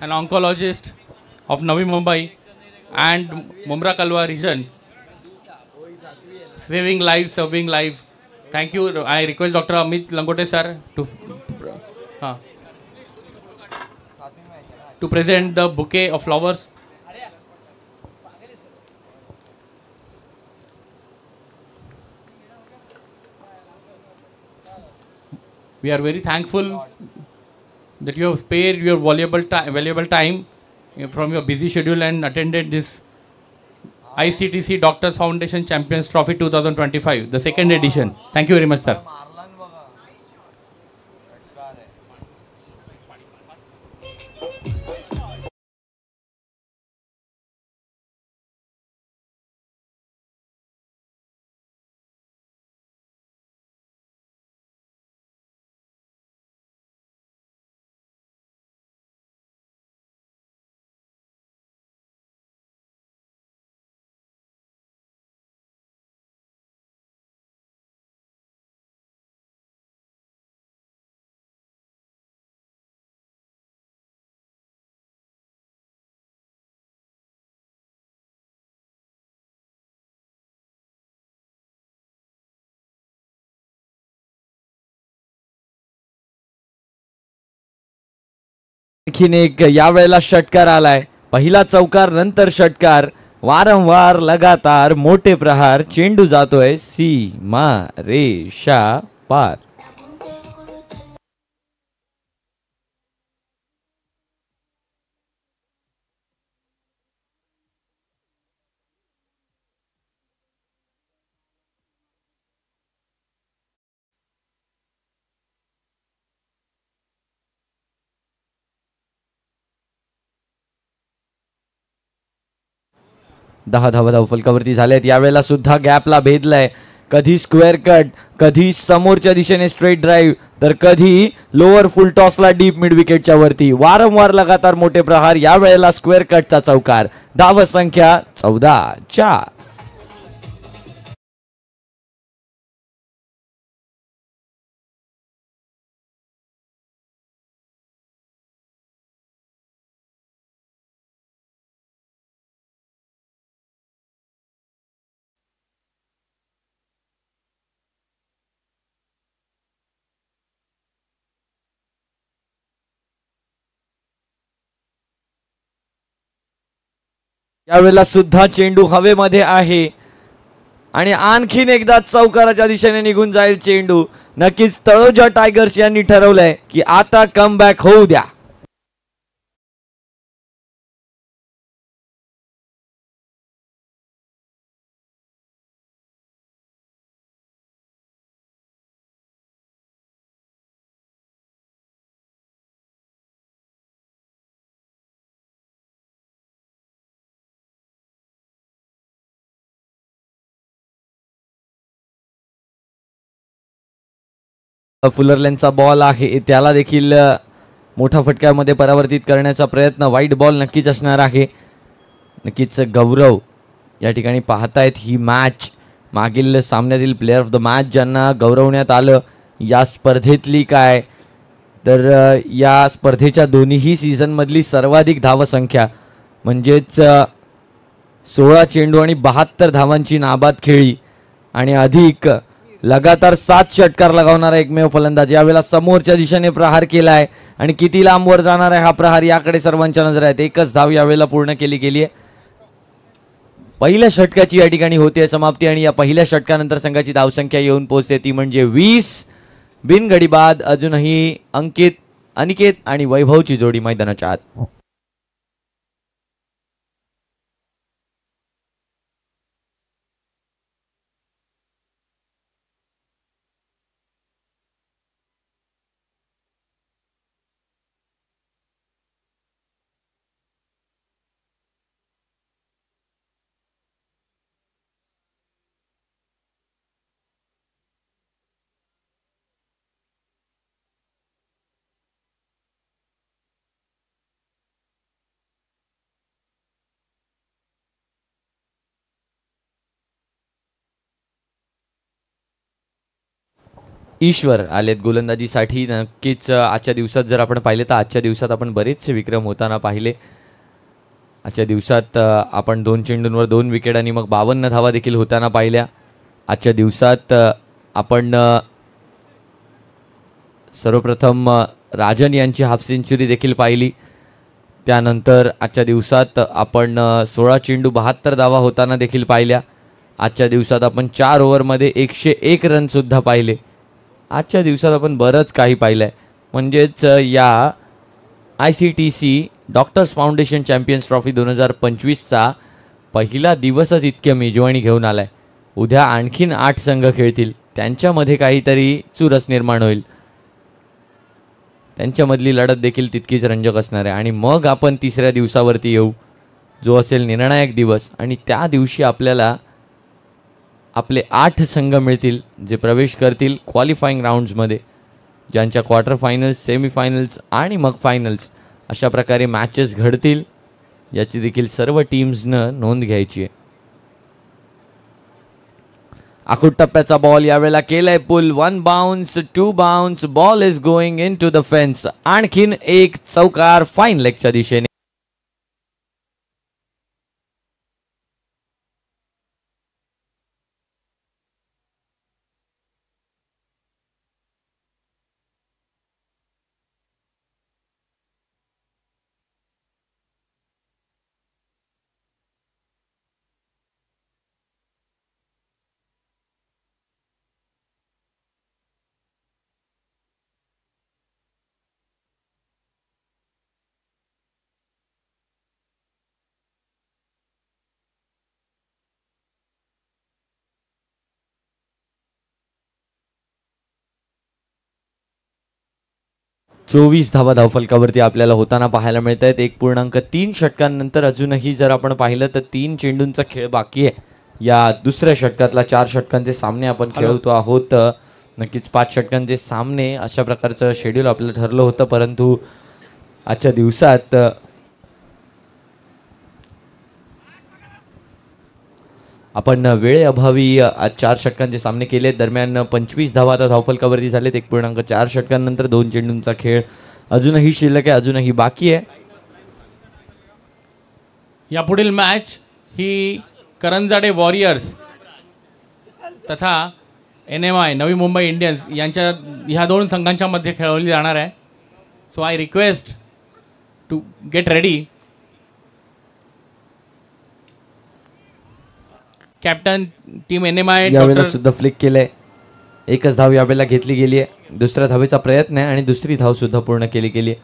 an oncologist of Navi Mumbai and Mumra Kalwa region, saving lives, serving life. Thank you. I request Dr. Amit Langote sir uh, to present the bouquet of flowers. We are very thankful that you have spared your valuable time from your busy schedule and attended this ICTC Doctors Foundation Champions Trophy 2025, the second edition. Thank you very much, sir. आणखीन एक यावेळेला षटकार आलाय. पहिला चौकार नंतर षटकार. वारंवार लगातार मोठे प्रहार. चेंडू जातोय सीमा रेषा पार. दहा धावा धावफलकावरती झालेत. यावेळेला सुद्धा गॅपला भेदलाय. कधी स्क्वेअर कट, कधी समोरच्या दिशेने स्ट्रेट ड्राईव्ह, तर कधी लोअर फुल टॉसला डीप मिड विकेटच्या वरती. वारंवार लगातार मोठे प्रहार. यावेळेला स्क्वेअर कटचा चौकार. धाव संख्या 14-4. यावेळेला सुद्धा चेंडू हवेमध्ये आहे आणि आणखीन एकदा चौकाराच्या दिशेने निघून जाईल चेंडू. नक्कीच तळोजा टायगर्स यांनी ठरवलंय की आता कमबॅक होऊ द्या. फुलरलेनचा बॉल आहे, त्याला देखील मोठा फटक्यामध्ये परावर्तित करण्याचा प्रयत्न. वाईट बॉल नक्कीच असणार आहे. नक्कीच गौरव या ठिकाणी पाहतायत ही मॅच. मागील सामन्यातील प्लेअर ऑफ द मॅच ज्यांना गौरवण्यात आलं या स्पर्धेतली काय, तर या स्पर्धेच्या दोन्हीही सीझनमधली सर्वाधिक धावसंख्या म्हणजेच 16 चेंडू आणि 72 धावांची नाबाद खेळी आणि अधिक लगातार 7 षटकार लगावणारा एकमेव फलंदाज. यावेळेला समोरच्या दिशेने प्रहार केलाय आणि किती लांबवर जाणार आहे हा प्रहार याकडे सर्वांच्या नजर आहेत. एकच धाव यावेळेला पूर्ण केली गेली आहे. पहिल्या षटकाची या ठिकाणी होते समाप्ती आणि या पहिल्या षटकानंतर संघाची धावसंख्या येऊन पोहोचते ती म्हणजे 20. बिनगडी बाद अजूनही अनिकेत आणि वैभवची जोडी मैदानाच्या आत. ईश्वर आलेत गोलंदाजीसाठी. नक्कीच आजच्या दिवसात जर आपण पाहिले तर आजच्या दिवसात आपण बरेचसे विक्रम होताना पाहिले. आजच्या दिवसात आपण 2 चेंडूंवर 2 विकेट आणि मग 52 धावा देखील होताना पाहिल्या. आजच्या दिवसात आपण सर्वप्रथम राजन यांची हाफ सेंचुरी देखील पाहिली. त्यानंतर आजच्या दिवसात आपण 16 चेंडू 72 धावा होताना देखील पाहिल्या. आजच्या दिवसात आपण 4 ओव्हरमध्ये 101 रनसुद्धा पाहिले. आजच्या दिवसात आपण बरंच काही पाहिलं आहे. म्हणजेच या ICTC doctors foundation champions trophy 2025चा पहिला दिवसच इतक्या मेजवानी घेऊन आला आहे. उद्या आणखीन 8 संघ खेळतील. त्यांच्यामध्ये काहीतरी चुरस निर्माण होईल. त्यांच्यामधली लढत देखील तितकीच रंजक असणार आहे. आणि मग आपण तिसऱ्या दिवसावरती येऊ, जो असेल निर्णायक दिवस. आणि त्या दिवशी आपल्याला आपले 8 संघ मिळतील जे प्रवेश करतील क्वालिफाईंग राऊंड्समध्ये, ज्यांच्या क्वार्टर फायनल्स, सेमीफायनल्स आणि मग फायनल्स अशा प्रकारे मॅचेस घडतील. याची देखील सर्व टीम्सनं नोंद घ्यायची आहे. आखूड टप्प्याचा बॉल यावेळेला केलाय pull. 1 bounce, 2 bounce, ball is going in to the fence. आणखीन एक चौकार फाईन लेगच्या दिशेने. चोवीस धावा धावफलकावरती आपल्याला होताना पाहायला मिळत आहेत. 1.3 षटकांनंतर अजूनही जर आपण पाहिलं तर 3 चेंडूंचा खेळ बाकी आहे. या दुसऱ्या षटकातला 4 षटकांचे सामने आपण खेळवतो आहोत. नक्कीच 5 षटकांचे सामने अशा प्रकारचं शेड्यूल आपलं ठरलं होतं, परंतु आजच्या दिवसात आपण वेळेअभावी आज 4 षटकांचे सामने केले. दरम्यान 25 धावा आता धावफलकावरती झालेत. 1.4 षटकांनंतर 2 चेंडूंचा खेळ अजूनही शिल्लक आहे, अजूनही बाकी आहे. यापुढील मॅच ही करंजाडे वॉरियर्स तथा NMI नवी मुंबई इंडियन्स यांच्या ह्या 2 संघांच्या मध्ये खेळवली जाणार आहे. So I request to get ready. Captain team NMI यावेळेला सुद्धा फ्लिक केलंय. एकच धाव यावेळेला घेतली गेली आहे. दुसऱ्या धावेचा प्रयत्न आहे आणि दुसरी धाव सुद्धा पूर्ण केली गेली आहे.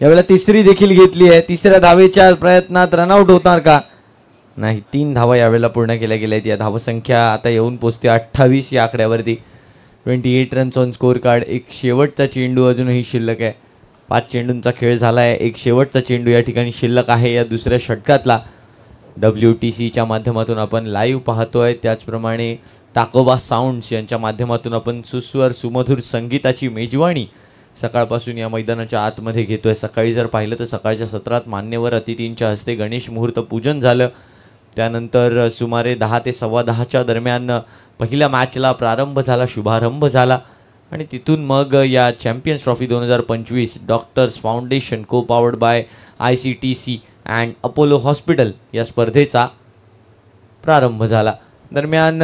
यावेळेला तिसरी देखील घेतली आहे. तिसऱ्या धावेच्या प्रयत्नात रनआउट होणार का? नाही, 3 धावा यावेळेला पूर्ण केल्या गेल्या आहेत. या धावसंख्या आता येऊन पोचते 28 या आकड्यावरती. 28 रन्स ऑन स्कोर कार्ड. एक शेवटचा चेंडू अजूनही शिल्लक आहे. 5 चेंडूंचा खेळ झाला आहे. एक शेवटचा चेंडू या ठिकाणी शिल्लक आहे या दुसऱ्या षटकातला. WTCच्या माध्यमातून आपण लाईव्ह पाहतोय. त्याचप्रमाणे टाकोबा साऊंड्स यांच्या माध्यमातून आपण सुस्वर सुमधुर संगीताची मेजवानी सकाळपासून या मैदानाच्या आतमध्ये घेतोय. सकाळी जर पाहिलं तर सकाळच्या सत्रात मान्यवर अतिथींच्या हस्ते गणेश मुहूर्त पूजन झालं. त्यानंतर सुमारे 10 ते 10:15च्या दरम्यान पहिल्या मॅचला प्रारंभ झाला, शुभारंभ झाला. आणि तिथून मग या चॅम्पियन्स ट्रॉफी 2025 डॉक्टर्स फाउंडेशन को powered by ICTC and Apollo hospital या स्पर्धेचा प्रारंभ झाला. दरम्यान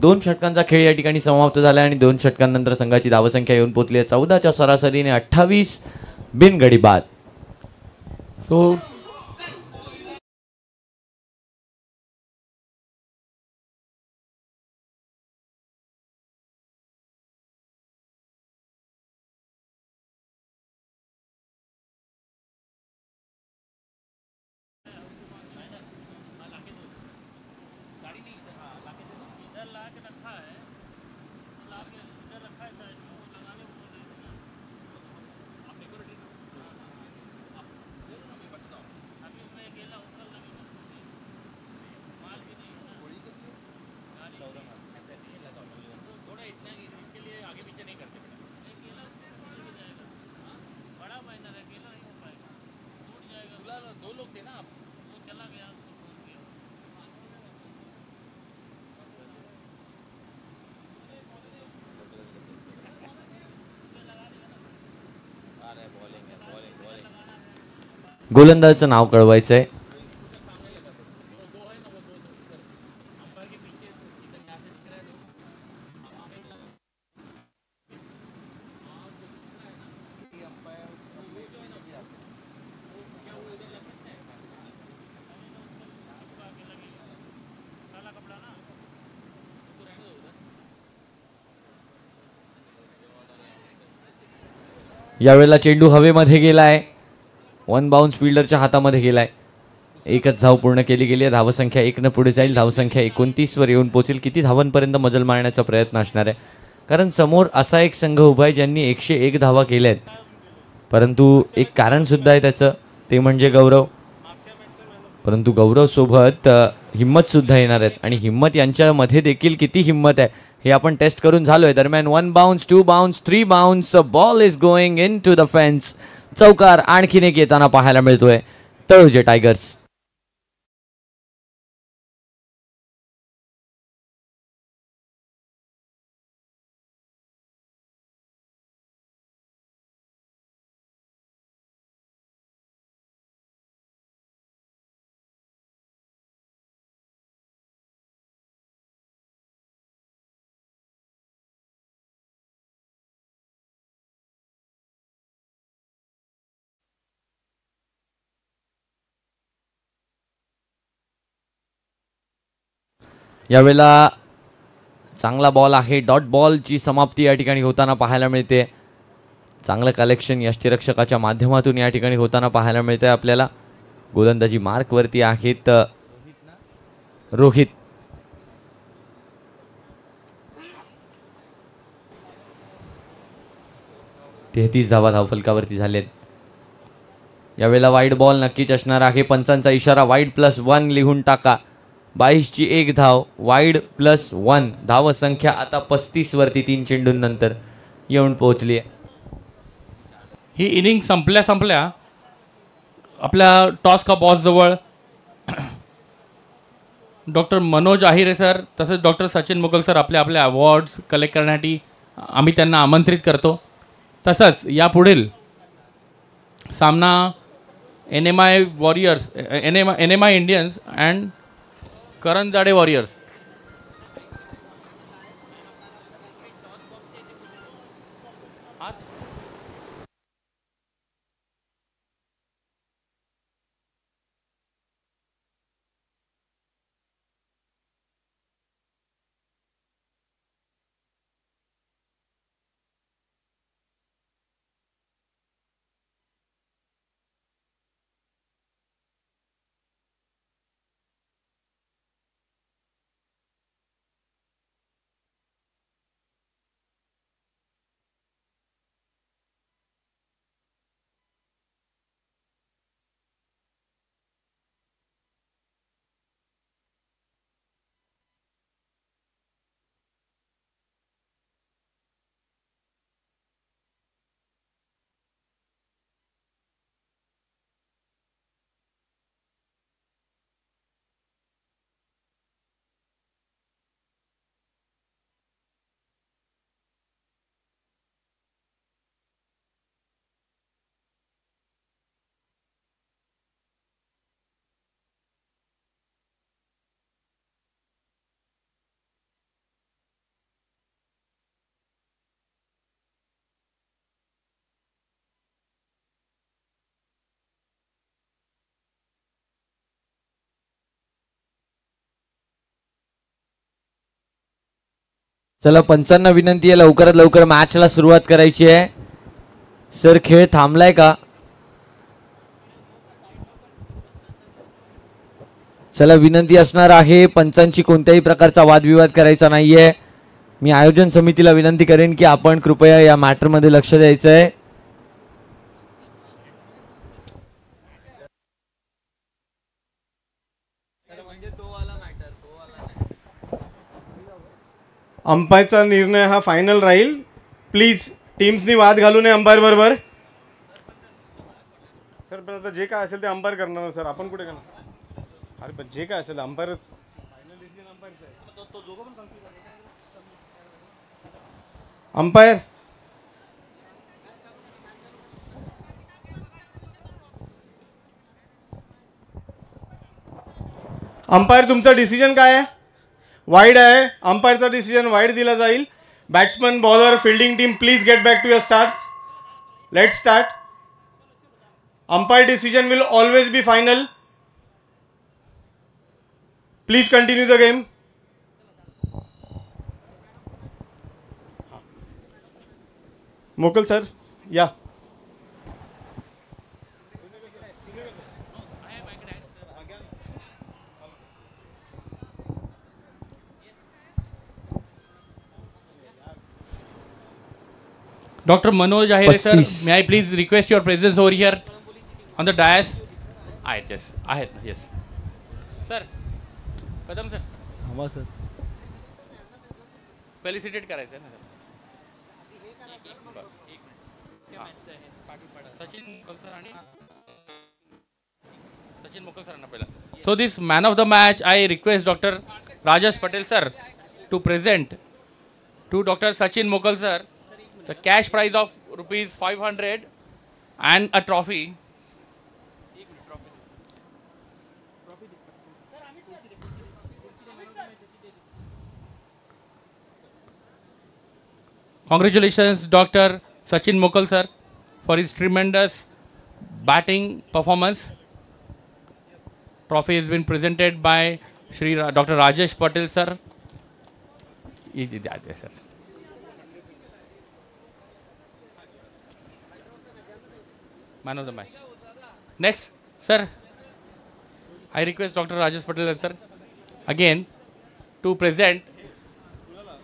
2 षटकांचा खेळ या ठिकाणी समाप्त झाला आणि 2 षटकांनंतर संघाची धावसंख्या येऊन पोहोचली आहे 14च्या सरासरीने 28 बिनगडी बाद. सो गोलंदाजाचं नाव कळवायचंय. यावेळेला चेंडू हवेमध्ये गेलाय, वन बाउन्स फिल्डरच्या हातामध्ये गेलाय. एकच धाव पूर्ण केली गेली आहे. धावसंख्या 1 न पुढे जाईल. धावसंख्या 29 वर येऊन पोहोचेल. किती धावांपर्यंत मजल मारण्याचा प्रयत्न असणार आहे, कारण समोर असा एक संघ उभा आहे ज्यांनी 101 धावा केल्या आहेत. परंतु एक कारण सुद्धा आहे त्याचं, ते म्हणजे गौरव. परंतु गौरव सोबत हिम्मत सुद्धा येणार आहेत, आणि हिम्मत यांच्यामध्ये देखील किती हिम्मत आहे हे आपण टेस्ट करून झालोय. दरम्यान 1 bounce, 2 bounce, 3 bounce, ball is going in to the fence. चौकार आणखीन एक येताना पाहायला मिळतोय तळोजे टायगर्स. यावेळेला चांगला बॉल आहे. डॉट बॉलची समाप्ती या ठिकाणी होताना पाहायला मिळते. चांगलं कलेक्शन यष्टीरक्षकाच्या माध्यमातून या ठिकाणी होताना पाहायला मिळतंय आपल्याला. गोलंदाजी मार्कवरती आहेत रोहित. तेहतीस धावा धावफलकावरती झालेत. यावेळेला वाईड बॉल नक्कीच असणार आहे. पंचांचा इशारा, वाईड +1 लिहून टाका. 22ची 1 धाव, वाईड +1. धावसंख्या आता 35 वरती 3 चेंडूंनंतर येऊन पोहोचली आहे. ही इनिंग संपल्या आपल्या टॉस का बॉस जवळ डॉक्टर मनोज आहिरे सर तसेच डॉक्टर सचिन मुगल सर आपले अवॉर्ड्स कलेक्ट करण्यासाठी आम्ही त्यांना आमंत्रित करतो. तसंच यापुढील सामना NMI warriors, NMI Indians and Karanjade warriors. चला, पंचांना विनंती आहे लवकरात लवकर मॅचला सुरुवात करायची आहे. सर, खेळ थांबलाय का? चला, विनंती असणार आहे, पंचांची कोणत्याही प्रकारचा वादविवाद करायचा नाहीये. मी आयोजन समितीला विनंती करेन की आपण कृपया या मॅटरमध्ये लक्ष द्यायचं आहे. अंपायरचा निर्णय हा फायनल राहील. प्लीज टीम्सनी वाद घालू नये अंपायर बरोबर. सर, पण आता जे काय असेल ते अंपायर करणार ना सर, आपण कुठे करणार? अरे पण जे काय असेल अंपायरच. अंपायर अंपायर तुमचा डिसिजन काय आहे? वाईड आहे. अंपायरचा डिसिजन वाईड दिला जाईल. Batsman, bowler, fielding team, please get back to your starts. Let's start. Umpire decision will always be final. Please continue the game. Mokal sir या. Dr. Manoj Ahire, sir, 35. may I please request your presence over here on the dais? Yes, yes. Sir, Kadam sir. हवा sir. Felicitate करायचं आहे ना सचिन मुकल सरांना पहिला. So this man of the match, I request Dr. Rajesh Patel sir to present to Dr. Sachin Mughal sir the cash prize of rupees 500 and a trophy. Congratulations Dr. Sachin Mughal sir for his tremendous batting performance. Trophy has been presented by Dr. Rajesh Patel sir. Sir. Man of the match. Next, sir, I request Dr. Rajesh Patel sir again to present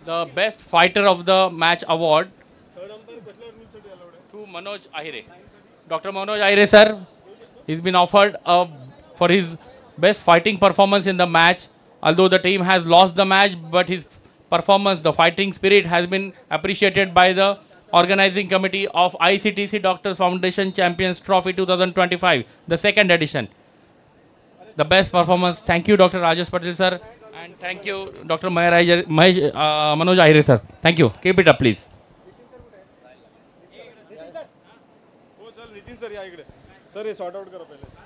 the best fighter of the match award to Manoj Ahire. Dr. Manoj Ahire sir, he's been offered for his best fighting performance in the match. Although the team has lost the match, but his performance, the fighting spirit has been appreciated by the organizing committee of ICTC Doctors Foundation Champions Trophy 2025, the second edition. The best performance. Thank you, Dr. Rajesh Patel sir, and thank you, Dr. Manoj Ahire sir. Thank you. Keep it up, please. Nitin sir या इकडे. Sir हे sort out करा पहिले.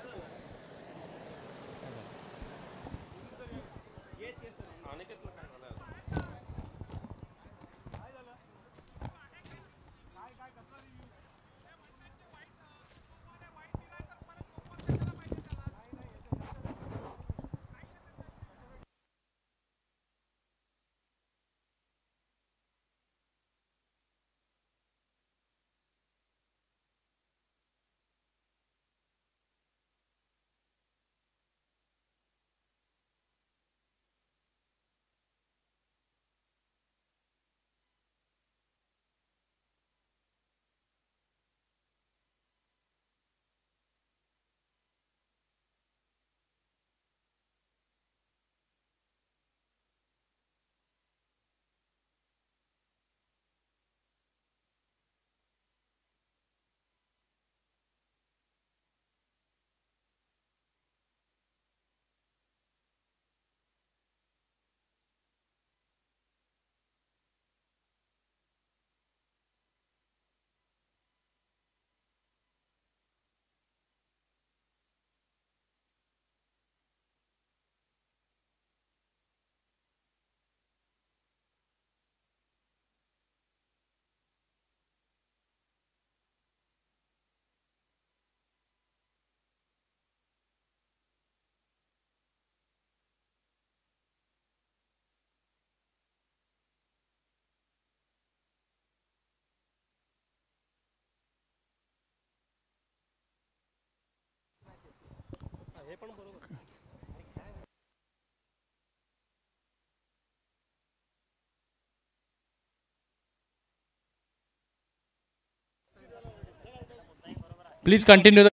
Please continue the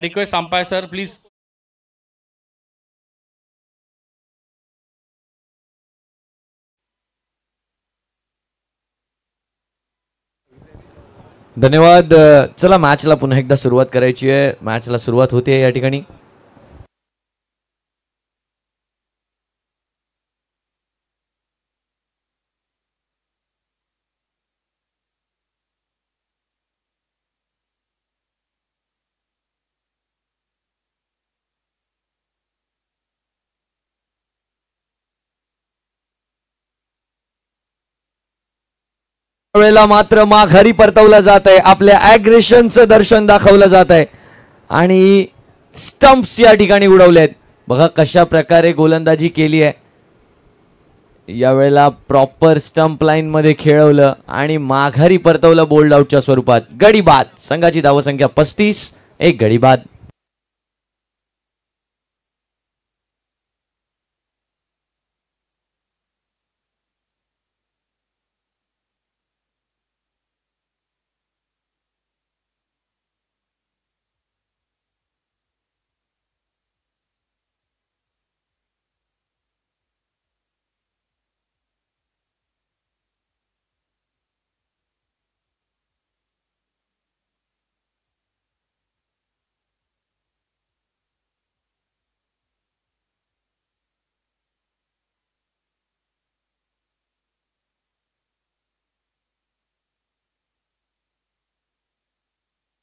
request, umpire sir. Please. धन्यवाद. चला मॅचला पुन्हा एकदा सुरुवात करायची आहे. मॅचला सुरुवात होते या ठिकाणी. वेळेला मात्र माघारी परतवलं जात आहे, आपल्या ॲग्रेशनचं दर्शन दाखवलं जात आहे आणि स्टंप्स या ठिकाणी उडवलेत. बघा कशा प्रकारे गोलंदाजी केली आहे. यावेळेला प्रॉपर स्टंप लाईन मध्ये खेळवलं आणि माघारी परतवलं बोल्ड आउटच्या स्वरूपात. गडी बाद. संघाची धावसंख्या 35, एक गडी बाद.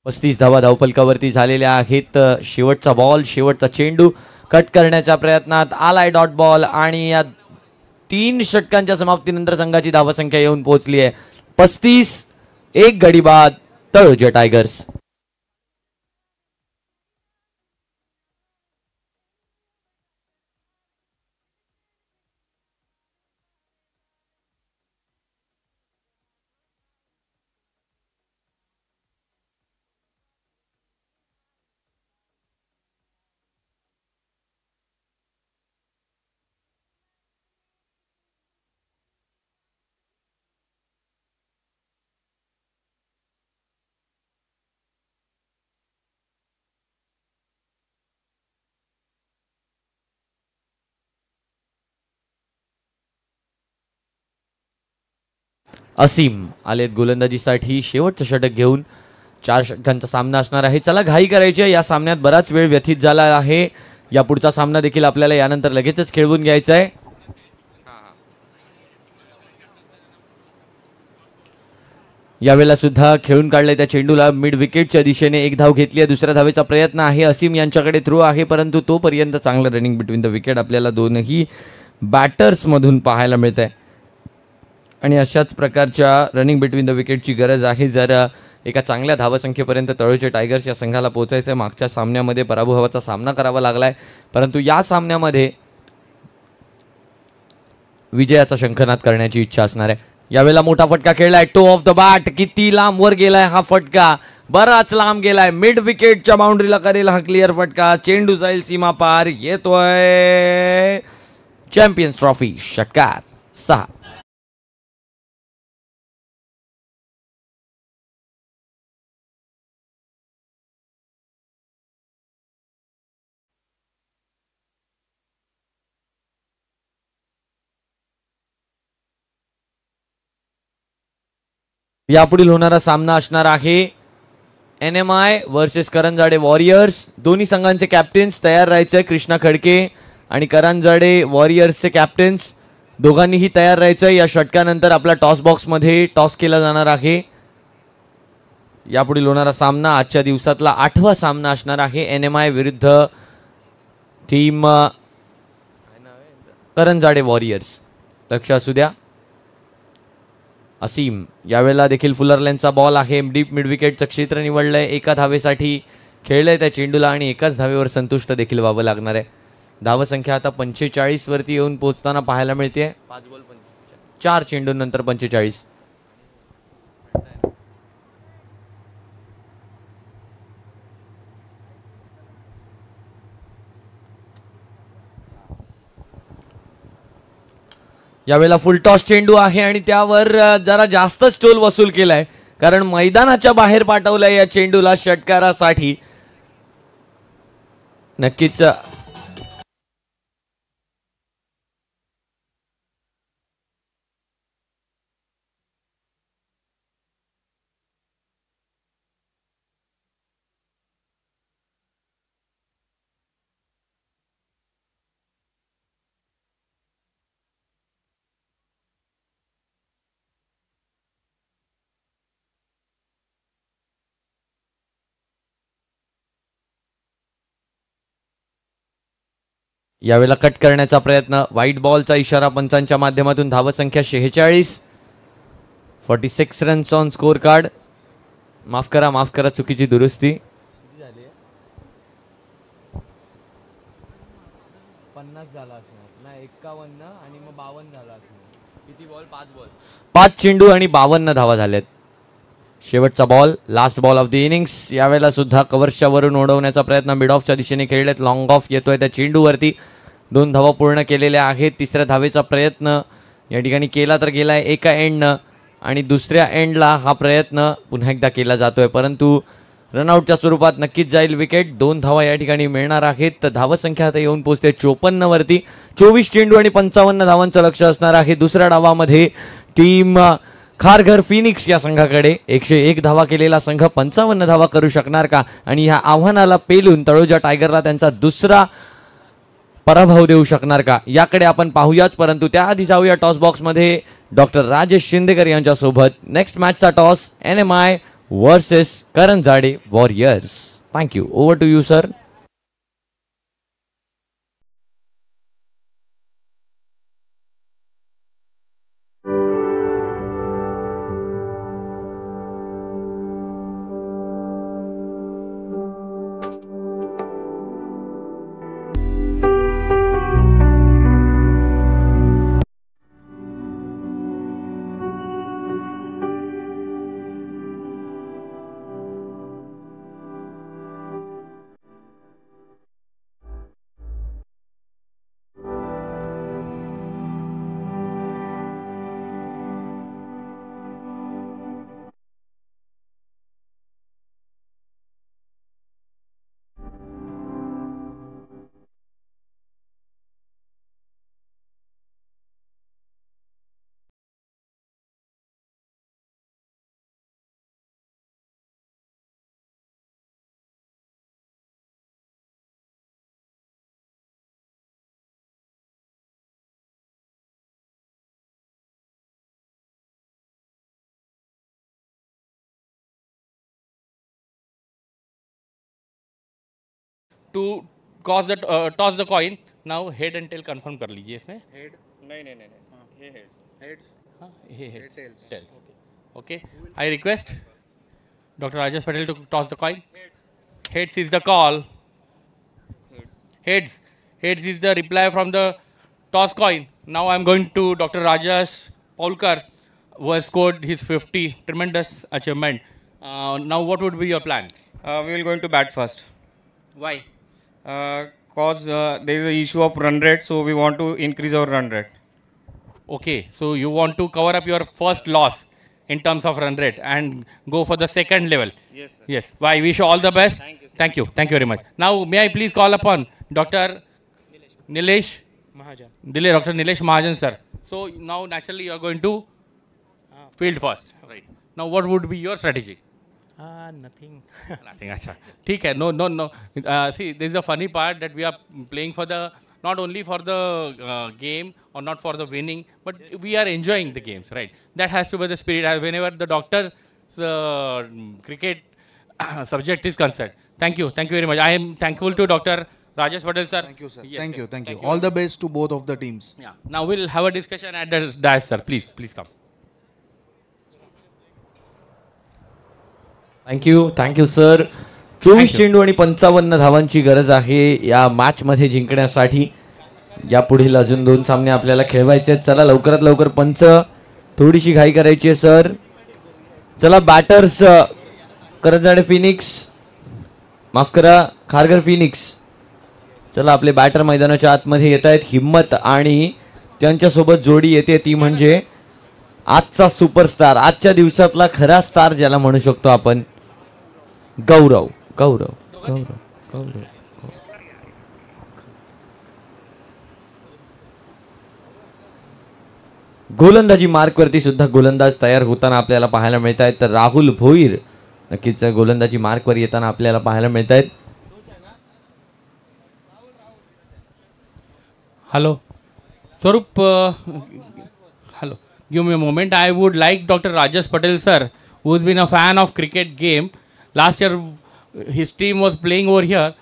पस्तीस धावा धावफलकावरती झालेल्या आहेत. शेवटचा बॉल, शेवटचा चेंडू कट करण्याच्या प्रयत्नात आलाय डॉट बॉल आणि या 3 षटकांच्या समाप्तीनंतर संघाची धावसंख्या येऊन पोहोचली आहे 35, एक गडी बाद. तळोजा टायगर्स. असीम आलेत गोलंदाजीसाठी शेवटचं षटक घेऊन. 4 षटकांचा सामना असणार आहे. चला घाई करायची आहे, या सामन्यात बराच वेळ व्यतीत झाला आहे. या पुढचा सामना देखील आपल्याला यानंतर लगेचच खेळवून घ्यायचा आहे. यावेळेला सुद्धा खेळून काढले त्या चेंडूला मिड विकेटच्या दिशेने एक धाव घेतली आहे. दुसऱ्या धावेचा प्रयत्न आहे, असीम यांच्याकडे थ्रो आहे, परंतु तोपर्यंत चांगलं रनिंग बिटवीन द विकेट आपल्याला दोनही बॅटर्स मधून पाहायला मिळत आहे आणि अशाच प्रकारच्या रनिंग बिटवीन द विकेटची गरज आहे जर एका चांगल्या धावसंख्येपर्यंत तळोजा टायगर्स या संघाला पोहोचायचं आहे. मागच्या सामन्यामध्ये पराभवाचा सामना करावा लागलाय, परंतु या सामन्यामध्ये विजयाचा शंखनाद करण्याची इच्छा असणार आहे. यावेळेला मोठा फटका खेळलाय, टो ऑफ द बॅट. किती लांब वर गेलाय हा फटका, बराच लांब गेलाय. मिड विकेटच्या बाउंड्रीला करेल हा क्लिअर फटका. चेंडू जाईल सीमा पार. येतोय चॅम्पियन्स ट्रॉफी षटकार 6. यापुढील होणारा सामना असणार आहे NMI वर्सेस करंजाडे वॉरियर्स. दोन्ही संघांचे कॅप्टन्स तयार राहायचे. कृष्णा खडके आणि करंजाडे वॉरियर्सचे कॅप्टन्स दोघांनीही तयार राहायचं. या षटकानंतर आपला टॉस बॉक्समध्ये टॉस केला जाणार आहे. यापुढील होणारा सामना आजच्या दिवसातला 8वा सामना असणार आहे NMI विरुद्ध टीम करंजाडे वॉरियर्स. लक्ष असू द्या. असीम यावेळेला देखील फुलर लेनचा बॉल आहे. डीप मिड विकेटचं क्षेत्र निवडलंय. एका धावेसाठी खेळलंय त्या चेंडूला आणि एकाच धावेवर संतुष्ट देखील व्हावं लागणार आहे. धावसंख्या आता 45 वरती येऊन पोहोचताना पाहायला मिळते. 5 बॉल 4 चेंडूंनंतर 45. यावेळेला फुल टॉस चेंडू आहे आणि त्यावर जरा जास्तच टोल वसूल केलाय, कारण मैदानाच्या बाहेर पाठवलंय या चेंडूला षटकारासाठी. नक्कीच यावेळेला कट करण्याचा प्रयत्न. व्हाईट बॉलचा इशारा पंचांच्या माध्यमातून. धावसंख्या 46. 46 रन्स ऑन स्कोर कार्ड. माफ करा चुकीची दुरुस्ती. 50 झाला असणार ना, 51 आणि मग 52 झाला असणार. किती बॉल? 5 बॉल, 5 चेंडू आणि 52 धावा झाल्यात. शेवटचा ball, last ball of the innings. यावेळेला सुद्धा कव्हर्सच्या वरून ओढवण्याचा प्रयत्न मिड ऑफच्या दिशेने खेळलेत. लॉंग ऑफ येतोय त्या चेंडूवरती. 2 धावा पूर्ण केलेल्या आहेत. तिसऱ्या धावेचा प्रयत्न या ठिकाणी केला तर गेलाय एका एंडनं आणि दुसऱ्या एंडला हा प्रयत्न पुन्हा एकदा केला जातोय, परंतु रनआउटच्या स्वरूपात नक्कीच जाईल विकेट. 2 धावा या ठिकाणी मिळणार आहेत. तर धावसंख्या आता येऊन पोहोचते 54 वरती. 24 चेंडू आणि 55 धावांचं लक्ष असणार आहे. दुसऱ्या डावामध्ये टीम खारघर फिनिक्स या संघाकडे 101 धावा केलेला संघ 55 धावा करू शकणार का, आणि ह्या आव्हानाला पेलून तळोजा टायगरला त्यांचा दुसरा पराभव देऊ शकणार का, याकडे आपण पाहूयाच. परंतु त्याआधी जाऊया टॉस बॉक्समध्ये डॉक्टर राजेश शिंदेकर यांच्यासोबत. नेक्स्ट मॅचचा toss NMI versus Karanjade warriors. Thank you. Over to you sir. To toss the coin. Now head and tail confirm कर लीजिए इसमें. हेड नहीं ये heads. हेड्स हाँ ये heads. tails. Okay. I request Dr. Rajesh Patel to toss the coin. Heads is the call. Heads. Heads is the reply from the toss coin. Now I am going to Dr. Rajesh Paulkar, who has scored his 50. Tremendous achievement. Now what would be your plan? We will going to bat first. Why? Cause there is an issue of run rate, so we want to increase our run rate. Okay, so you want to cover up your first loss in terms of run rate and go for the second level. Yes, sir. Yes. Why? Wish you all the best. Thank you, sir. Thank you. Thank you very much. Now, may I please call upon Dr. Nilesh Mahajan. Dr. Nilesh Mahajan, sir. So now, naturally, you are going to field first. Right. Now, what would be your strategy? Nothing. Nothing. Acha. ठीक है. No. See, this is the funny part that we are playing for the not only for the game or not for the winning, but we are enjoying the games, right? That has to be the spirit. Whenever the doctor's cricket subject is concerned. Thank you very much. I am thankful to Dr. Rajesh Patel, sir. Thank you, sir. Yes, Thank sir. you. All the best to both of the teams. Yeah. Now we'll have a discussion at the dais, sir. Please come. Thank you sir. 24 चेंडू आणि 55 धावांची गरज आहे या match मध्ये जिंकण्यासाठी. यापुढील अजून 2 सामने आपल्याला खेळवायचे आहेत. चला लवकरात लवकर पंच, थोडीशी घाई करायची आहे सर. चला बॅटर्स करंजाडे फिनिक्स, माफ करा खारघर फिनिक्स. चला आपले बॅटर मैदानाच्या आतमध्ये येत आहेत. हिम्मत आणि त्यांच्यासोबत जोडी येते ती म्हणजे आजचा सुपरस्टार, आजच्या दिवसातला खरा स्टार ज्याला म्हणू शकतो आपण, गौरव. गोलंदाजी मार्कवरती सुद्धा गोलंदाज तयार होताना आपल्याला पाहायला मिळत आहेत. तर राहुल भोईर नक्कीच गोलंदाजी मार्कवर येताना आपल्याला पाहायला मिळत आहेत. Hello. Swarup, hello. Give me a moment. I would like Dr. Rajesh Patel, sir, who has been a fan of cricket game. Last year, his team was playing over here.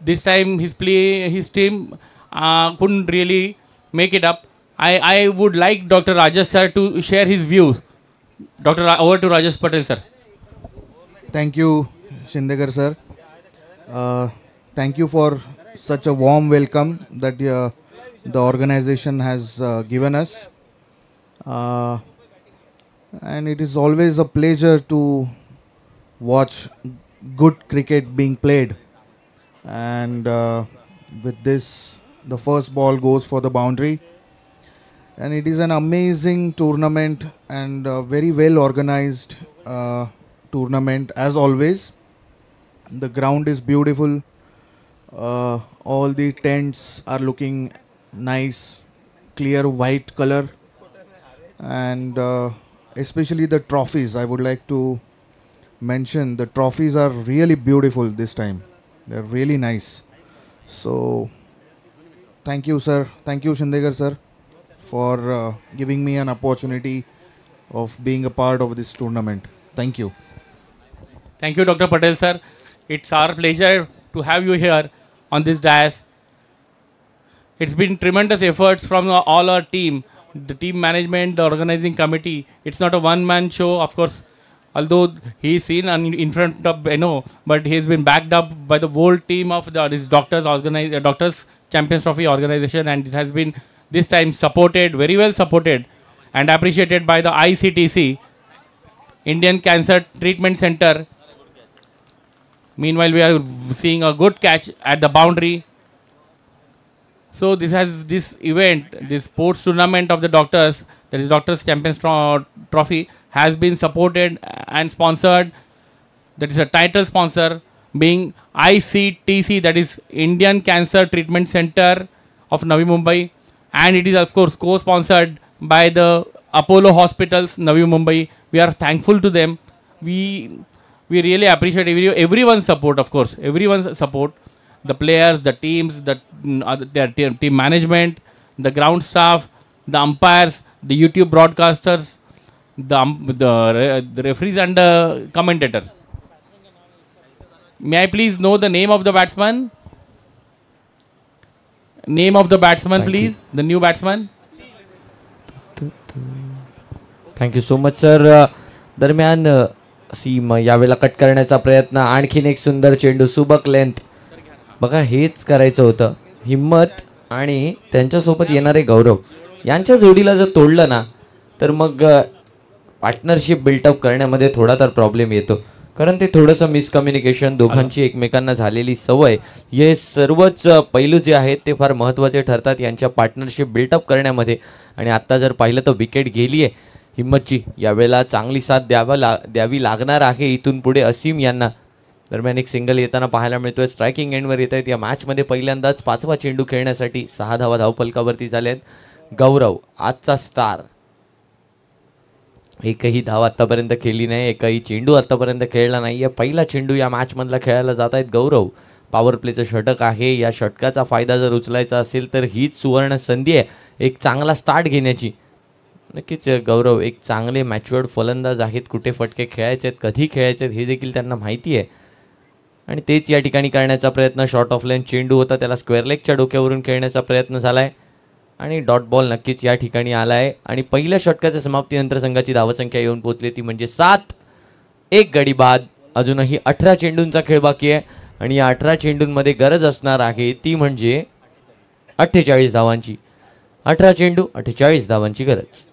This time, his team couldn't really make it up. I would like Dr. Rajesh, sir, to share his views. Dr. Over to Rajesh Patel, sir. Thank you, Shindekar sir. Uh, Thank you for such a warm welcome that the organization has given us. Uh, and it is always a pleasure to watch good cricket being played. And with this, the first ball goes for the boundary. And it is an amazing tournament and very well organized tournament as always. The ground is beautiful. All the tents are looking nice, clear white color, and especially the trophies. I would like to mention the trophies are really beautiful this time. They're really nice. So, thank you, sir. Thank you, Shindekar sir, for giving me an opportunity of being a part of this tournament. Thank you. Thank you, Dr. Patel, sir. It's our pleasure to have you here on this dais. It's been tremendous efforts from all our team, the team management, the organizing committee. It's not a one-man show, of course. Although he's seen in front of but he's been backed up by the whole team of this Doctors Champions Trophy organization, and it has been this time supported, very well supported, and appreciated by the ICTC, Indian Cancer Treatment Center. Meanwhile, we are seeing a good catch at the boundary. So this event, this sports tournament of the doctors, that is Doctors Champions Trophy, has been supported and sponsored. That is a title sponsor being ICTC, that is Indian Cancer Treatment Center of Navi Mumbai, and it is of course co-sponsored by the Apollo Hospitals, Navi Mumbai. We are thankful to them. We really appreciate everyone's support, of course, everyone's support. The players, the teams, their team management, the ground staff, the umpires, the YouTube broadcasters, the referees and the commentators. May I please know the name of the batsman? Name of the batsman, Thank please. The new batsman. Thank you so much sir. दरम्यान SIM यावेळेला cut करण्याचा प्रयत्न, आणखीन एक सुंदर चेंडू, सुबक length. बघा हेच करायचं होतं. हिम्मत आणि त्यांच्यासोबत येणारे गौरव यांच्या जोडीला जर तोडलं ना तर मग पार्टनरशिप बिल्टअप करण्यामध्ये थोडा तर प्रॉब्लेम येतो, कारण ते थोडंसं मिसकम्युनिकेशन, दोघांची एकमेकांना झालेली सवय, हे सर्वच पैलू जे आहेत ते फार महत्त्वाचे ठरतात यांच्या पार्टनरशिप बिल्टअप करण्यामध्ये. आणि आत्ता जर पाहिलं तर विकेट गेली आहे हिम्मतची. यावेळेला चांगली साथ द्यावी लागणार आहे इथून पुढे असीम यांना. दरम्यान एक सिंगल येताना पाहायला मिळतोय. स्ट्रायकिंग एंडवर येत आहेत. या मॅचमध्ये पहिल्यांदाच 5वा चेंडू खेळण्यासाठी 6 धावा धावफलकावरती झाले आहेत. गौरव आजचा स्टार, एकही धाव आत्तापर्यंत खेळली नाही, एकही चेंडू आत्तापर्यंत खेळला नाही आहे. पहिला चेंडू या मॅचमधला खेळायला जात आहेत गौरव. पॉवर प्लेचं षटक आहे. या षटकाचा फायदा जर उचलायचा असेल तर हीच सुवर्ण संधी आहे एक चांगला स्टार्ट घेण्याची. नक्कीच गौरव एक चांगले मॅच्युअर्ड फलंदाज आहेत. कुठे फटके खेळायचे आहेत, कधी खेळायचे आहेत हे देखील त्यांना माहिती आहे, आणि तेच या ठिकाणी करण्याचा प्रयत्न. शॉर्ट ऑफ लाईन चेंडू होता, त्याला स्क्वेअर लेगच्या डोक्यावरून खेळण्याचा प्रयत्न झाला आहे आणि डॉट बॉल नक्कीच या ठिकाणी आला आहे. आणि पहिल्या षटकाच्या समाप्तीनंतर संघाची धावसंख्या येऊन पोहोचली ती म्हणजे 7. एक गडी बाद. अजूनही 18 चेंडूंचा खेळ बाकी आहे आणि या 18 चेंडूंमध्ये गरज असणार आहे ती म्हणजे 48 धावांची. 18 चेंडू 48 धावांची गरज.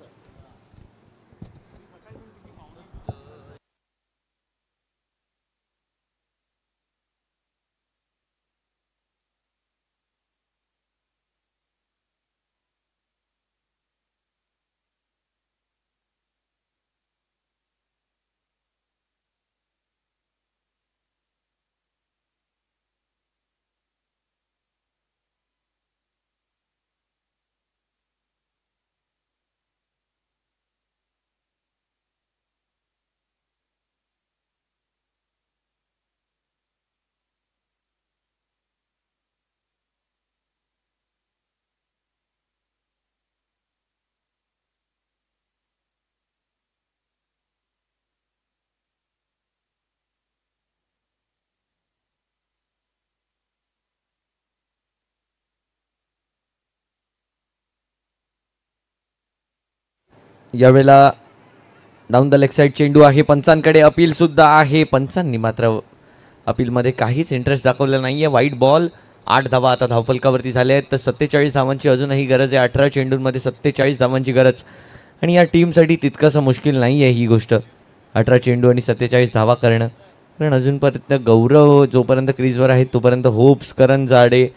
यावेळेला डाऊन द लेग साईड चेंडू आहे, पंचांकडे अपील सुद्धा आहे. पंचांनी मात्र अपीलमध्ये काहीच इंटरेस्ट दाखवलेला नाहीये. वाईट बॉल. 8 धावा आता धावफलकावरती झाले आहेत. तर 47 धावांची अजूनही गरज आहे. 18 चेंडूंमध्ये 47 धावांची गरज, आणि या टीमसाठी तितकंसं मुश्किल नाही आहे ही गोष्ट, 18 चेंडू आणि 47 धावा करणं. कारण अजूनपर्यंत गौरव जोपर्यंत क्रीजवर आहेत तोपर्यंत होप्स, करण जाडे,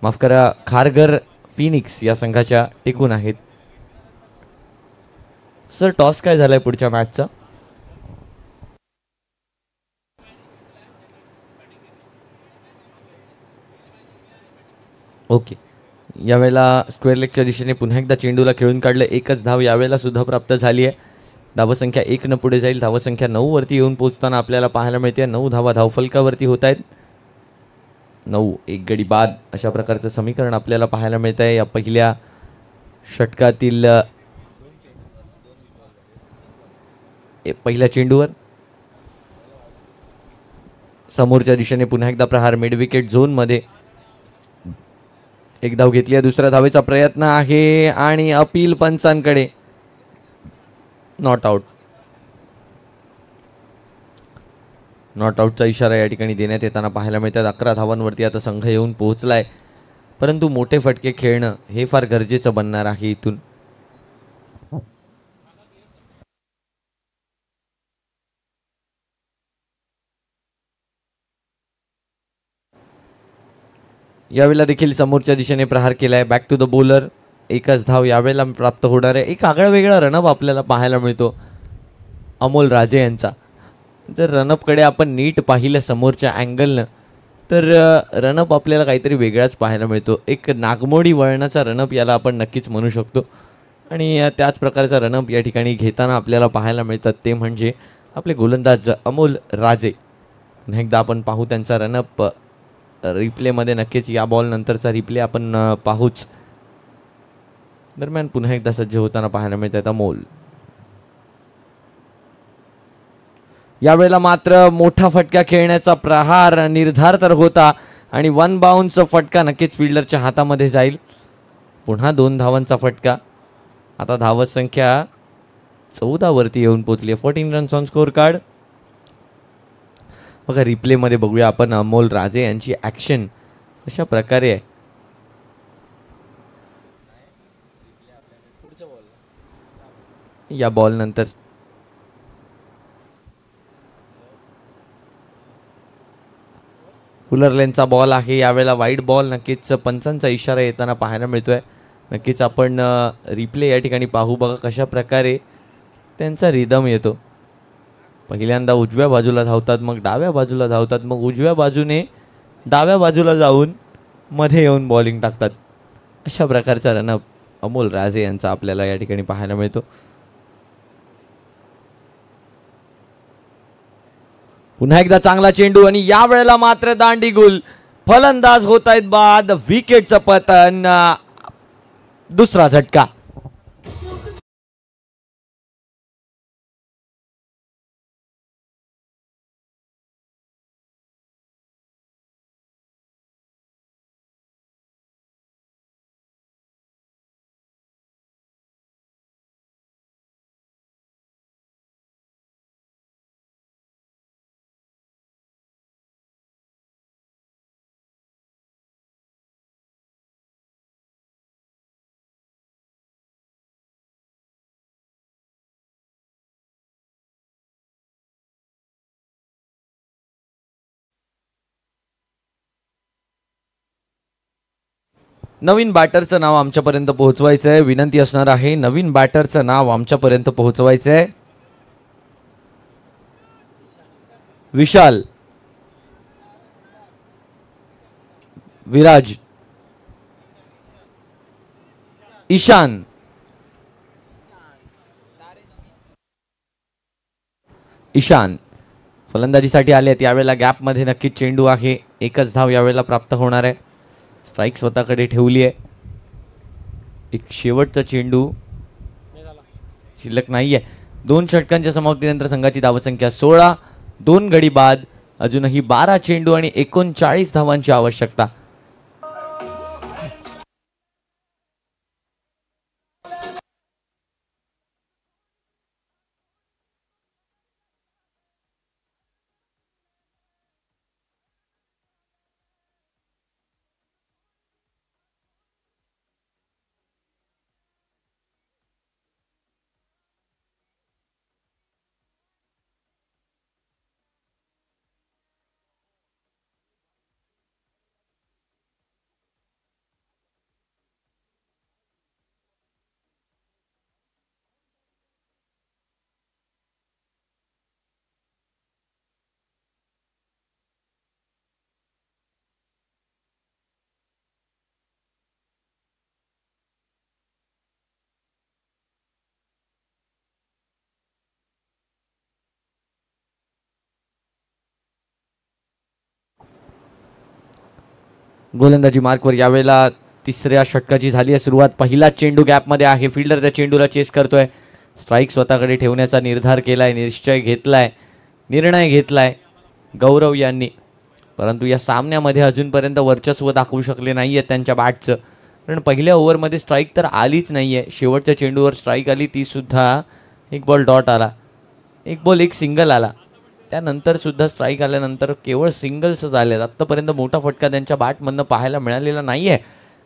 माफ करा, खारघर, फिनिक्स या संघाच्या टिकून आहेत. सर, टॉस काय झालाय पुढच्या मॅचचा? ओके, यावेळेला स्क्वेअर लेगच्या दिशेने पुन्हा एकदा चेंडूला खेळून काढलं. एकच धाव यावेळेला सुद्धा प्राप्त झाली आहे. धावसंख्या 1 न पुढे जाईल. धावसंख्या 9 वरती येऊन पोहोचताना आपल्याला पाहायला मिळते. 9 धावा धावफलकावरती होत आहेत. 9 एक गडी बाद अशा प्रकारचं समीकरण आपल्याला पाहायला मिळत आहे या पहिल्या षटकातील पहिल्या चेंडूवर. समोरच्या दिशेने पुन्हा एकदा प्रहार मिड विकेट झोनमध्ये. एक धाव घेतली आहे. दुसऱ्या धावेचा प्रयत्न आहे आणि अपील पंचांकडे. Not out. नॉट आउटचा इशारा या ठिकाणी देण्यात येताना पाहायला मिळतात. 11 धावांवरती आता संघ येऊन पोहोचलाय, परंतु मोठे फटके खेळणं हे फार गरजेचं बनणार आहे इथून. यावेळेला देखील समोरच्या दिशेने प्रहार केलाय. Back to the bowler. एकच धाव यावेळेला प्राप्त होणार आहे. एक आगळा वेगळा रनअप आपल्याला पाहायला मिळतो अमोल राजे यांचा. जर रनअपकडे आपण नीट पाहिलं समोरच्या अँगलनं तर रनअप आपल्याला काहीतरी वेगळाच पाहायला मिळतो. एक नागमोडी वळणाचा रनअप याला आपण नक्कीच म्हणू शकतो, आणि त्याच प्रकारचा रनअप या ठिकाणी घेताना आपल्याला पाहायला मिळतात ते म्हणजे आपले गोलंदाज अमोल राजे. पुन्हा एकदा आपण पाहू त्यांचा रनअप रिप्लेमध्ये. नक्कीच या बॉल नंतरचा रिप्ले आपण पाहूच. दरम्यान पुन्हा एकदा सज्ज होताना पाहायला मिळतात अमोल. यावेळेला मात्र मोठा फटका खेळण्याचा प्रहार निर्धार तर होता, आणि 1 बाउन्स फटका नक्कीच फिल्डरच्या हातामध्ये जाईल. पुन्हा 2 धावांचा फटका. आता धावत संख्या 14 वरती येऊन पोहोचली. 14 रन्स ऑन स्कोर कार्ड. बघा, रिप्लेमध्ये बघूया आपण अमोल राजे यांची ॲक्शन अशा प्रकारे आहे. या बॉल नंतर फुलर लेनचा बॉल आहे. यावेळेला वाईट बॉल. नक्कीच पंचांचा इशारा येताना पाहायला मिळतोय. नक्कीच आपण रिप्ले या ठिकाणी पाहू. बघा कशा प्रकारे त्यांचा रिदम येतो. पहिल्यांदा उजव्या बाजूला धावतात, मग डाव्या बाजूला धावतात, मग उजव्या बाजूने डाव्या बाजूला जाऊन मध्ये येऊन बॉलिंग टाकतात. अशा प्रकारचा रनअप अमोल राजे यांचा आपल्याला या ठिकाणी पाहायला मिळतो. पुन्हा एकदा चांगला चेंडू, आणि यावेळेला मात्र दांडी गुल. फलंदाज होत आहेत बाद. विकेटचं पतन. दुसरा झटका. नवीन बॅटरचं नाव आमच्यापर्यंत पोहोचवायचं आहे. विनंती असणार आहे, नवीन बॅटरचं नाव आमच्यापर्यंत पोहोचवायचं आहे. विशाल, विराज, ईशान, ईशान फलंदाजीसाठी आले आहेत. यावेळेला गॅपमध्ये नक्कीच चेंडू आहे. एकच धाव यावेळेला प्राप्त होणार आहे. स्ट्राईक स्वतःकडे ठेवली आहे. एक शेवटचा चेंडू शिल्लक नाहीये. 2 षटकांच्या समाप्तीनंतर संघाची धावसंख्या 16. 2 गडी बाद. अजूनही 12 चेंडू आणि 39 धावांची आवश्यकता. गोलंदाजी मार्कवर यावेळेला तिसऱ्या षटकाची झाली आहे सुरुवात. पहिला चेंडू गॅपमध्ये आहे. फिल्डर त्या चेंडूला चेस करतोय. स्ट्राईक स्वतःकडे ठेवण्याचा निर्धार केलाय, निश्चय घेतलाय, निर्णय घेतलाय गौरव यांनी. परंतु या सामन्यामध्ये अजूनपर्यंत वर्चस्व दाखवू शकले नाही आहेत त्यांच्या बॅटचं. कारण पहिल्या ओव्हरमध्ये स्ट्राईक तर आलीच नाही आहे. शेवटच्या चेंडूवर स्ट्राईक आली, ती सुद्धा एक बॉल डॉट आला, एक बॉल एक सिंगल आला. त्यानंतर सुद्धा स्ट्राईक आल्यानंतर केवळ सिंगल्सच आले. आत्तापर्यंत मोठा फटका त्यांच्या बॅटमधनं पाहायला मिळालेला नाही आहे.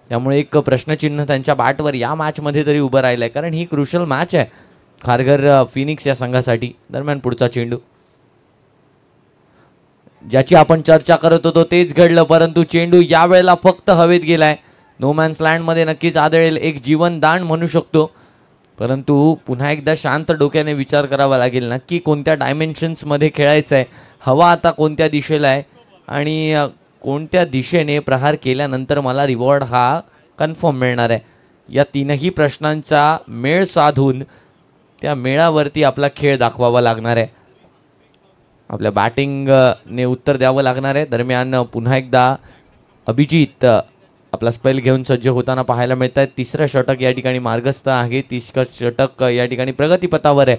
त्यामुळे एक प्रश्नचिन्ह त्यांच्या बॅटवर या मॅचमध्ये तरी उभं राहिलं आहे. कारण ही क्रुशल मॅच आहे खारघर फिनिक्स या संघासाठी. दरम्यान पुढचा चेंडू, ज्याची आपण चर्चा करत होतो तेच घडलं. परंतु चेंडू यावेळेला फक्त हवेत गेलाय. नो मॅन्स लँडमध्ये नक्कीच आदळेल, एक जीवनदान म्हणू शकतो. परंतु पुन्हा एकदा शांत डोक्याने विचार करावा लागेल नक्की कोणत्या डायमेन्शन्समध्ये खेळायचं आहे, हवा आता कोणत्या दिशेला आहे आणि कोणत्या दिशेने प्रहार केल्यानंतर मला रिवॉर्ड हा कन्फर्म मिळणार आहे. या तीनही प्रश्नांचा मेळ साधून त्या मेळावरती आपला खेळ दाखवावा लागणार आहे. आपल्या बॅटिंगने उत्तर द्यावं लागणार आहे. दरम्यान पुन्हा एकदा अभिजित आपला स्पेल घेऊन सज्ज होताना पाहायला मिळत आहे. तिसरं षटक या ठिकाणी मार्गस्थ आहे. तिसरं षटक या ठिकाणी प्रगतीपथावर आहे.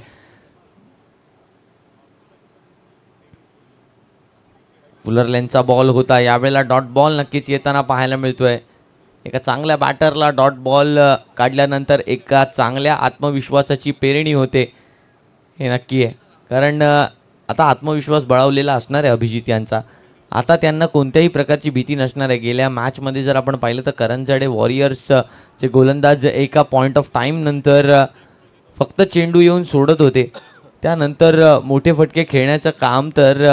फुलर लेनचा बॉल होता, यावेळेला डॉट बॉल नक्कीच येताना पाहायला मिळतोय. एका चांगल्या बॅटरला डॉट बॉल काढल्यानंतर एका चांगल्या आत्मविश्वासाची पेरणी होते, हे नक्की आहे. कारण आता आत्मविश्वास बळावलेला असणार आहे अभिजित यांचा. आता त्यांना कोणत्याही प्रकारची भीती नसणार आहे. गेल्या मॅचमध्ये जर आपण पाहिलं तर करंजाडे वॉरियर्सचे गोलंदाज एका पॉईंट ऑफ टाईम नंतर फक्त चेंडू येऊन सोडत होते. त्यानंतर मोठे फटके खेळण्याचं काम तर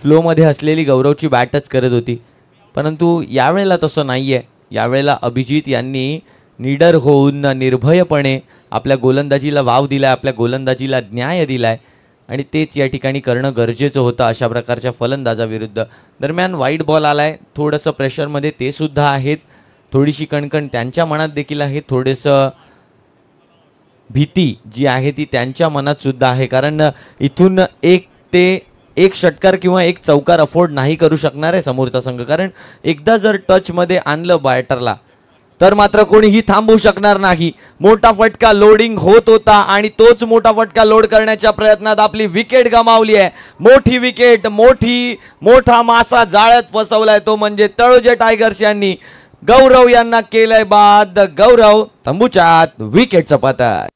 फ्लोमध्ये असलेली गौरवची बॅटच करत होती. परंतु यावेळेला तसं नाही आहे. यावेळेला अभिजित यांनी निडर होऊन निर्भयपणे आपल्या गोलंदाजीला वाव दिला, आपल्या गोलंदाजीला न्याय दिलाय आणि तेच या ठिकाणी करणं गरजेचं होतं अशा प्रकारच्या फलंदाजाविरुद्ध. दरम्यान वाईट बॉल आलाय, थोडंसं प्रेशरमध्ये ते सुद्धा आहेत, थोडीशी कणकण त्यांच्या मनात देखील आहे, थोडंसं भीती जी आहे ती त्यांच्या मनात सुद्धा आहे. कारण इथून एक षटकार किंवा एक चौकार अफोर्ड नाही करू शकणार आहे समोरचा संघ. कारण एकदा जर टचमध्ये आणलं बॅटरला तर मात्र कोणीही थांबवू शकणार नाही. मोठा फटका लोडिंग होत होता आणि तोच मोठा फटका लोड करण्याच्या प्रयत्नात आपली विकेट गमावली आहे. मोठी विकेट, मोठा मासा जाळ्यात फसवलाय तो म्हणजे तळोजे टायगर्स यांनी. गौरव यांना केलंय बाद. गौरव तंबूच्या आत विकेटचं पतन.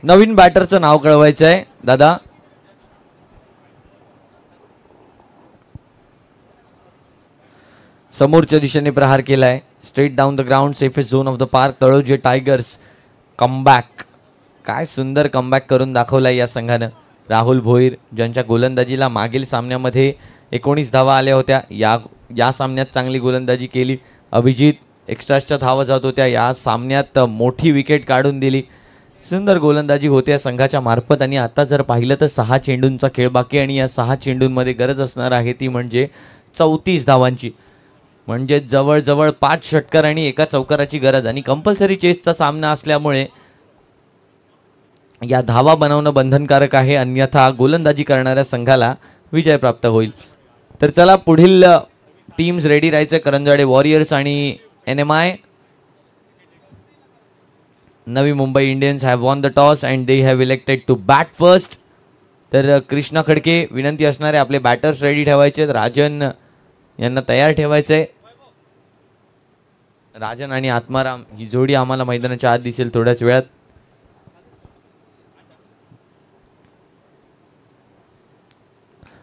नवीन बॅटरचं नाव कळवायचं आहे दादा. समोरच्या दिशेने प्रहार केलाय. Straight down the ground, safest zone of the park. Taloje tigers comeback. काय सुंदर कमबॅक करून दाखवलाय या संघानं. राहुल भोईर ज्यांच्या गोलंदाजीला मागील सामन्यामध्ये 19 धावा आल्या होत्या, या सामन्यात चांगली गोलंदाजी केली. अभिजित एक्स्ट्राच्या धावा जात होत्या, या सामन्यात मोठी विकेट काढून दिली. सुंदर गोलंदाजी होते या संघाच्या मार्फत. आणि आता जर पाहिलं तर 6 चेंडूंचा खेळ बाकी आणि या 6 चेंडूंमध्ये गरज असणार आहे ती म्हणजे 34 धावांची. म्हणजे जवळजवळ 5 षटकार आणि एका चौकाराची गरज. आणि कंपल्सरी चेसचा सामना असल्यामुळे या धावा बनवणं बंधनकारक आहे, अन्यथा गोलंदाजी करणाऱ्या संघाला विजय प्राप्त होईल. तर चला पुढील टीम्स रेडी राहायचे. करंजाडे वॉरियर्स आणि NMI. Navi Mumbai Indians have won the toss and they have elected to bat first. तर कृष्णा खडके विनंती असणारे आपले बॅटर्स रेडी ठेवायचे. राजन यांना तयार ठेवायचंय. राजन आणि आत्माराम ही जोडी आम्हाला मैदानाच्या आत दिसेल थोड्याच वेळात.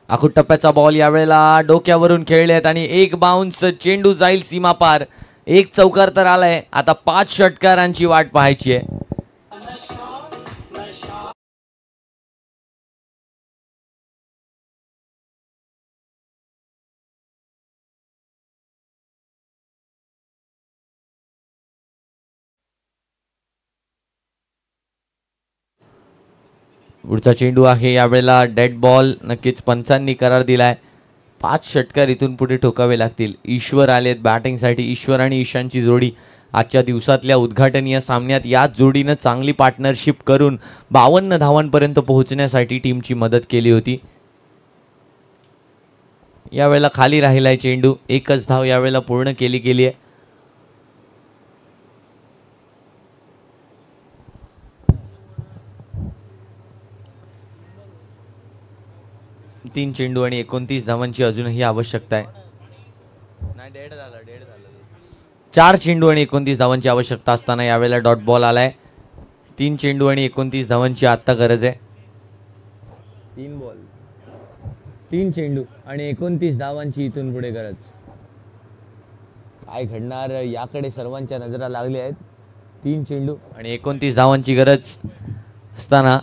आखूट टप्प्याचा बॉल यावेळेला डोक्यावरून खेळलेत आणि एक बाउन्स, चेंडू जाईल सीमा पार. एक चौकार तर आलाय, आता 5 षटकारांची वाट पाहायची आहे. पुढचा चेंडू आहे यावेळेला डेड बॉल. नक्कीच पंचांनी करार दिलाय. 5 षटकार इथून पुढे ठोकावे लागतील. ईश्वर आलेत बॅटिंगसाठी. ईश्वर आणि ईशानची जोडी आजच्या दिवसातल्या उद्घाटनीय सामन्यात याच जोडीनं चांगली पार्टनरशिप करून 52 धावांपर्यंत पोहोचण्यासाठी टीमची मदत केली होती. यावेळेला खाली राहिलाय चेंडू. एकच धाव यावेळेला पूर्ण केली आहे. तीन चेंडू आणि 29 धावांची अजूनही आवश्यकता आहे. 4 चेंडू आणि 29 धावांची आवश्यकता असताना यावेळेला डॉट बॉल आलाय. 3 चेंडू आणि 29 धावांची आत्ता गरज आहे. 3 चेंडू आणि 29 धावांची इथून पुढे गरज. काय घडणार याकडे सर्वांच्या नजरा लागल्या आहेत. 3 चेंडू आणि 29 धावांची गरज असताना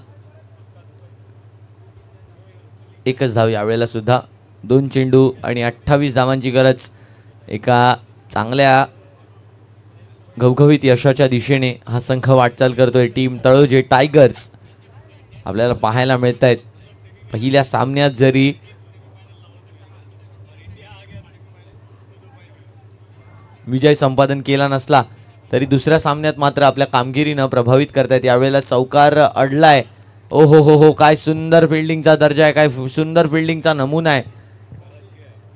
एकच धाव यावेळेला सुद्धा. 2 चेंडू आणि 28 धावांची गरज. एका चांगल्या घवघवीत यशाच्या दिशेने हा संघ वाटचाल करतोय. टीम तळोजे टायगर्स आपल्याला पाहायला मिळत आहेत. पहिल्या सामन्यात जरी विजय संपादन केला नसला तरी दुसऱ्या सामन्यात मात्र आपल्या कामगिरीनं प्रभावित करतायत. यावेळेला चौकार अडलाय. ओ हो, काय सुंदर फिल्डिंगचा दर्जा आहे, काय सुंदर फिल्डिंगचा नमुना आहे.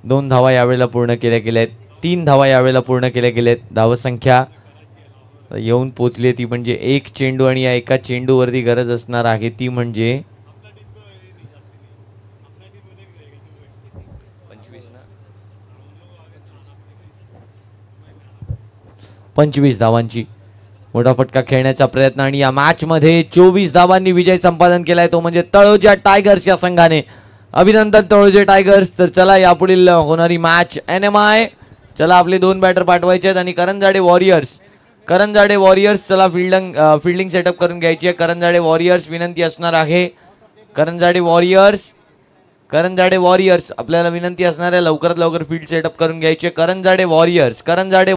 2 धावा यावेळेला पूर्ण केल्या गेल्यात. 3 धावा यावेळेला पूर्ण केल्या गेल्यात. धावसंख्या येऊन पोचली ती म्हणजे 1 चेंडू आणि या एका चेंडूवरती गरज असणार आहे ती म्हणजे 25 धावांची. मोठा फटका खेळण्याचा प्रयत्न आणि या मॅच मध्ये 24 धावांनी विजय संपादन केलाय तो म्हणजे तळोजा टायगर्स या संघाने. अभिनंदन तळोजे टायगर्स. तर चला यापुढील होणारी मॅच NMI. चला आपले 2 बॅटर पाठवायचे आहेत आणि करंजाडे वॉरियर्स चला फिल्डिंग सेटअप करून घ्यायची आहे. करंजाडे वॉरियर्स विनंती असणार आहे. करंजाडे वॉरियर्स आपल्याला विनंती असणार आहे लवकरात लवकर फील्ड सेटअप करून घ्यायची आहे. करंजाडे